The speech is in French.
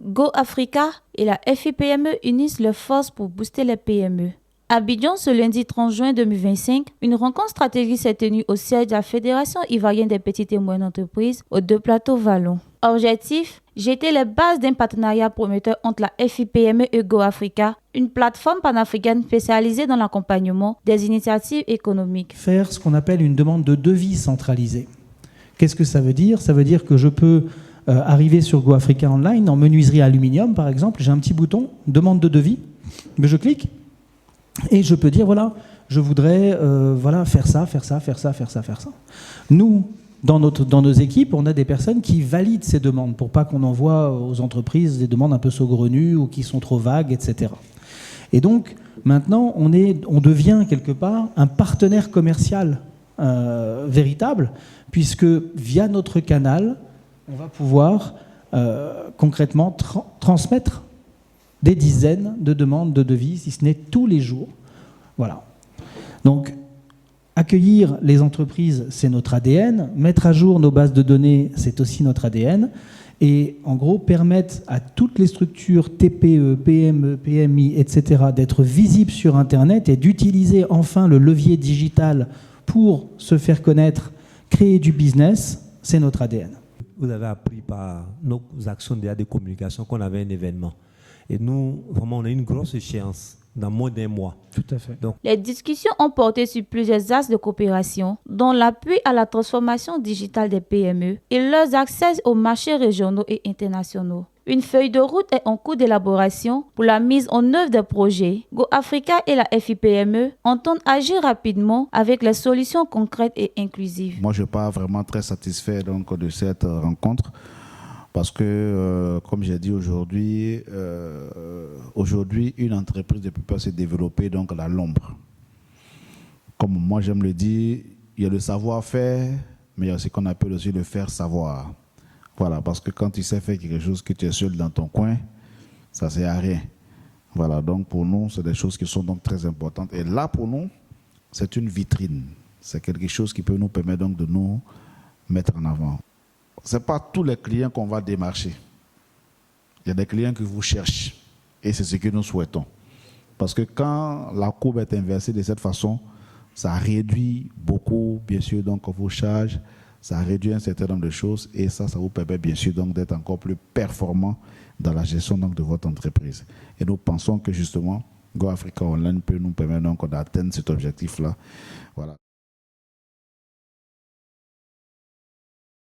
Go Africa et la FIPME unissent leurs forces pour booster les PME. À Abidjan, ce lundi 30 juin 2025, une rencontre stratégique s'est tenue au siège de la Fédération ivoirienne des petites et moyennes entreprises aux deux plateaux Vallon. Objectif, jeter les bases d'un partenariat prometteur entre la FIPME et Go Africa, une plateforme panafricaine spécialisée dans l'accompagnement des initiatives économiques. Faire ce qu'on appelle une demande de devis centralisée. Qu'est-ce que ça veut dire? Ça veut dire que je peux arriver sur Go Africa Online, en menuiserie aluminium par exemple, j'ai un petit bouton, demande de devis, mais je clique et je peux dire voilà, je voudrais faire ça. Nous, dans nos équipes, on a des personnes qui valident ces demandes pour pas qu'on envoie aux entreprises des demandes un peu saugrenues ou qui sont trop vagues, etc. Et donc, maintenant, on devient quelque part un partenaire commercial véritable, puisque via notre canal, on va pouvoir concrètement transmettre des dizaines de demandes de devis, si ce n'est tous les jours. Voilà. Donc, accueillir les entreprises, c'est notre ADN. Mettre à jour nos bases de données, c'est aussi notre ADN. Et en gros, permettre à toutes les structures TPE, PME, PMI, etc., d'être visibles sur Internet et d'utiliser enfin le levier digital pour se faire connaître, créer du business, c'est notre ADN. Vous avez appris par nos actions de communication qu'on avait un événement. Et nous, vraiment, on a une grosse échéance dans moins d'un mois. Tout à fait. Donc, les discussions ont porté sur plusieurs axes de coopération, dont l'appui à la transformation digitale des PME et leurs accès aux marchés régionaux et internationaux. Une feuille de route est en cours d'élaboration pour la mise en œuvre des projets. Go Africa et la FIPME entendent agir rapidement avec les solutions concrètes et inclusives. Moi, je pars vraiment très satisfait donc, de cette rencontre. Parce que, comme j'ai dit aujourd'hui, une entreprise ne peut pas se développer donc, à l'ombre. Comme moi j'aime le dire, il y a le savoir-faire, mais il y a ce qu'on appelle aussi le faire savoir. Voilà, parce que quand tu sais faire quelque chose que tu es seul dans ton coin, ça ne sert à rien. Voilà, donc pour nous, c'est des choses qui sont donc très importantes. Et là, pour nous, c'est une vitrine. C'est quelque chose qui peut nous permettre donc de nous mettre en avant. Ce n'est pas tous les clients qu'on va démarcher. Il y a des clients qui vous cherchent. Et c'est ce que nous souhaitons. Parce que quand la courbe est inversée de cette façon, ça réduit beaucoup, bien sûr, donc, vos charges. Ça réduit un certain nombre de choses. Et ça vous permet, bien sûr, donc, d'être encore plus performant dans la gestion donc, de votre entreprise. Et nous pensons que, justement, Go Africa Online peut nous permettre donc, d'atteindre cet objectif-là. Voilà.